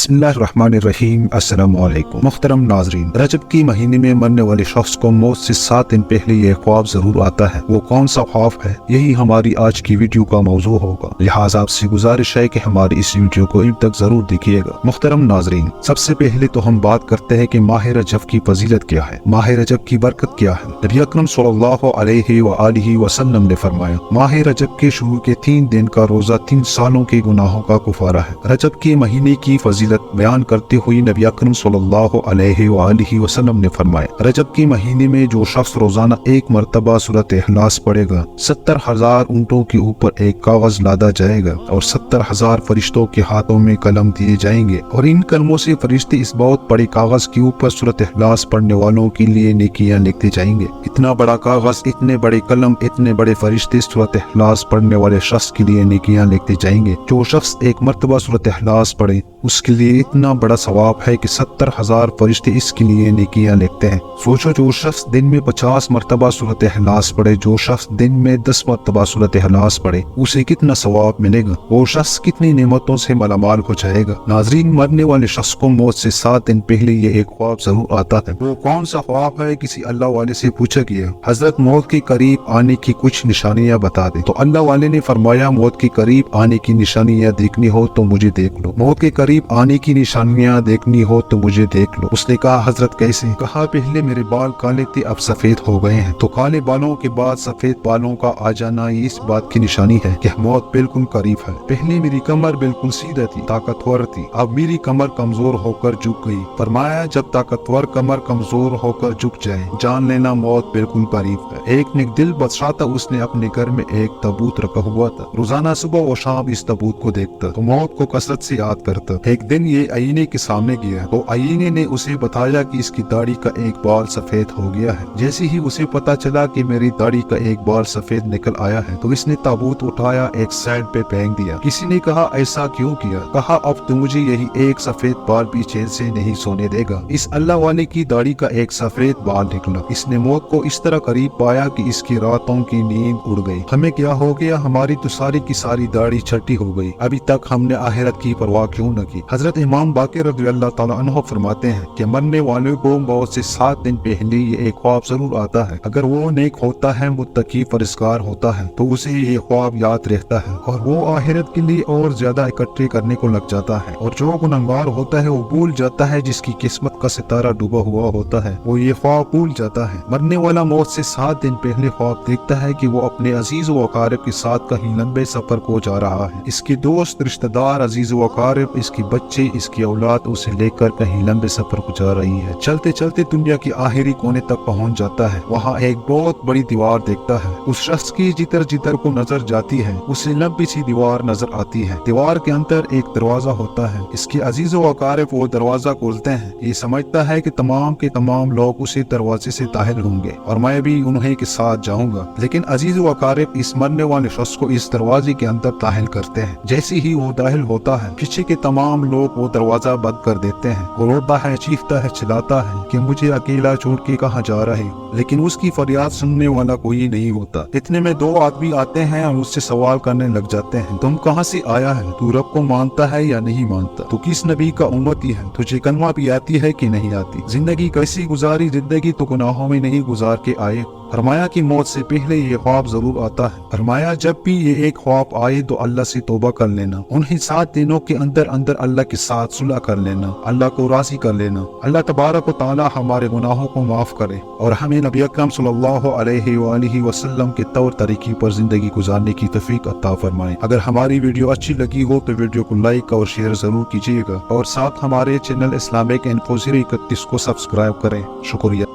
बिस्मिल्लाहिर्रहमानिर्रहीम। अस्सलाम वालेकुम। मुहतरम नाजरीन, रजब की महीने में मरने वाले शख्स को मौत से 7 दिन पहले ये ख्वाब जरूर आता है। वो कौन सा ख्वाब है, यही हमारी आज की वीडियो का मौजू होगा। लिहाजा आपसे गुजारिश है कि हमारी इस वीडियो को इन तक जरूर देखिएगा। मुहतरम नाजरीन, सबसे पहले तो हम बात करते हैं कि माह रजब की फजीलत क्या है, माह रजब की बरकत क्या है। नबी अकरम सल्लल्लाहु अलैहि वसल्लम ने फरमाया, माह रजब के शुरू के 3 दिन का रोजा 3 सालों के गुनाहों का कुफारा है। रजब के महीने की फजीलत बयान करते हुए नबी अकरम सल्लल्लाहु अलैहि वसल्लम ने फरमाया, रजब के महीने में जो शख्स रोजाना एक मरतबा सूरत इखलास पढ़ेगा, 70,000 ऊंटों के ऊपर एक कागज लादा जाएगा और 70,000 फरिश्तों के हाथों में कलम दिए जाएंगे और इन कलमों से फरिश्ते इस बहुत बड़े कागज के ऊपर सूरत इखलास पढ़ने वालों के लिए नेकियां लिखते जाएंगे। इतना बड़ा कागज, इतने बड़े कलम, इतने बड़े फरिश्ते सूरत इखलास पढ़ने वाले शख्स के लिए नेकियां लिखते जाएंगे। जो शख्स एक मरतबा सूरत इखलास पढ़े उसके लिए इतना बड़ा सवाब है कि 70,000 फरिश्ते इसके लिए नेकियां लिखते हैं। सोचो, जो शख्स दिन में 50 मरतबा सूरत इखलास पढ़े, जो शख्स दिन में 10 मरतबा सूरत इखलास पढ़े, उसे कितना सवाब मिलेगा, वो शख्स कितनी नेमतों से मालामाल हो जाएगा। नाजरीन, मरने वाले शख्स को मौत से 7 दिन पहले ये एक ख्वाब जरूर आता है। वो कौन सा ख्वाब है, किसी अल्लाह वाले से पूछा गया, हजरत मौत के करीब आने की कुछ निशानियां बता दे। तो अल्लाह वाले ने फरमाया, मौत के करीब आने की निशानियां देखनी हो तो मुझे देख लो, मौत के करीब आने की निशानियां देखनी हो तो मुझे देख लो। उसने कहा, हजरत कैसे? कहा, पहले मेरे बाल काले थे, अब सफेद हो गए हैं। तो काले बालों के बाद सफेद बालों का आ जाना इस बात की निशानी है कि मौत बिल्कुल करीब है। पहले मेरी कमर बिल्कुल सीधा थी, ताकतवर थी, अब मेरी कमर कमजोर होकर झुक गई। फरमाया, जब ताकतवर कमर कमजोर होकर झुक जाए, जान लेना मौत बिल्कुल करीब है। एक ने दिल बदशाता, उसने अपने घर में एक ताबूत रखा हुआ था। रोजाना सुबह और शाम इस ताबूत को देखता तो मौत को कसरत से याद करता। एक दिन ये आईने के सामने गया तो आईने ने उसे बताया कि इसकी दाढ़ी का एक बाल सफेद हो गया है। जैसे ही उसे पता चला कि मेरी दाढ़ी का एक बाल सफेद निकल आया है तो इसने ताबूत उठाया, एक साइड पे फेंक दिया। किसी ने कहा, ऐसा क्यों किया? कहा, अब तो मुझे यही एक सफेद बाल भी चैन से नहीं सोने देगा। इस अल्लाह वाले की दाढ़ी का एक सफेद बाल निकला। इसने मौत को इस तरह करीब पाया कि इसकी रातों की नींद उड़ गई। हमें क्या हो गया, हमारी तो सारी की सारी दाढ़ी छठी हो गई, अभी तक हमने आखिरत की परवाह क्यों न की। हजरत इमाम बाक़िर रज़ियल्लाहु ताला अन्हु फरमाते हैं कि मरने वाले को मौत से 7 दिन पहले ये एक ख्वाब जरूर आता है। अगर वो नेक होता है, मुत्तकी फरिश्तेगार होता है तो उसे ये ख्वाब याद रहता है और वो आखिरत के लिए और ज्यादा इकट्ठे करने को लग जाता है। और जो गुनहगार होता है वो भूल जाता है, जिसकी किस्मत का सितारा डूबा हुआ होता है वो ये ख्वाब भूल जाता है। मरने वाला मौत से 7 दिन पहले ख्वाब देखता है कि वो अपने अजीज व अकारिब के साथ कहीं लंबे सफर को जा रहा है। इसके दोस्त, रिश्तेदार, अजीज व अकारिब, इसके बच्चे, इसकी औलाद उसे लेकर कहीं लंबे सफर को जा रही है। चलते चलते दुनिया की आखिरी कोने तक पहुंच जाता है। वहाँ एक बहुत बड़ी दीवार देखता है। उस शख्स की जितर जितर को नजर जाती है, उसे लंबी सी दीवार नजर आती है। दीवार के अंदर एक दरवाजा होता है। इसके अजीज व अकारिब वो दरवाजा खोलते हैं। ये समझता है कि तमाम के तमाम लोग उसी दरवाजे से दाखिल होंगे और मैं भी उन्हीं के साथ जाऊंगा। लेकिन अजीज व अकारिब इस मरने वाले शख्स को इस दरवाजे के अंदर दाखिल करते हैं। जैसे ही वो दाखिल होता है, पीछे के तमाम लोग वो दरवाजा बंद कर देते हैं। वो रोता है, चीखता है, चिल्लाता है कि मुझे अकेला छोड़ के कहाँ जा रहे हो, लेकिन उसकी फरियाद सुनने वाला कोई नहीं होता। इतने में 2 आदमी आते हैं और उससे सवाल करने लग जाते हैं, तुम कहाँ से आया है, तू रब को मानता है या नहीं मानता, तू किस नबी का उम्मती है, तुझे कलमा भी आती है कि नहीं आती, जिंदगी कैसी गुजारी, जिंदगी तो गुनाहों में नहीं गुजार के आए। फरमाया कि मौत से पहले ये ख्वाब जरूर आता है। फरमाया, जब भी ये एक ख्वाब आए तो अल्लाह से तौबा कर लेना, उन्हीं 7 दिनों के अंदर अंदर अल्लाह के साथ सुलह कर लेना, अल्लाह को राजी कर लेना। अल्लाह तबारक व तआला हमारे गुनाहों को माफ करे और हमें नबी अकरम सल्लल्लाहु अलैहि वसल्लम के तौर तरीके पर जिंदगी गुजारने की तौफीक अता फरमाए। अगर हमारी वीडियो अच्छी लगी हो तो वीडियो को लाइक और शेयर जरूर कीजिएगा और साथ हमारे चैनल इस्लामिक इन्फो 031 को सब्सक्राइब करें। शुक्रिया।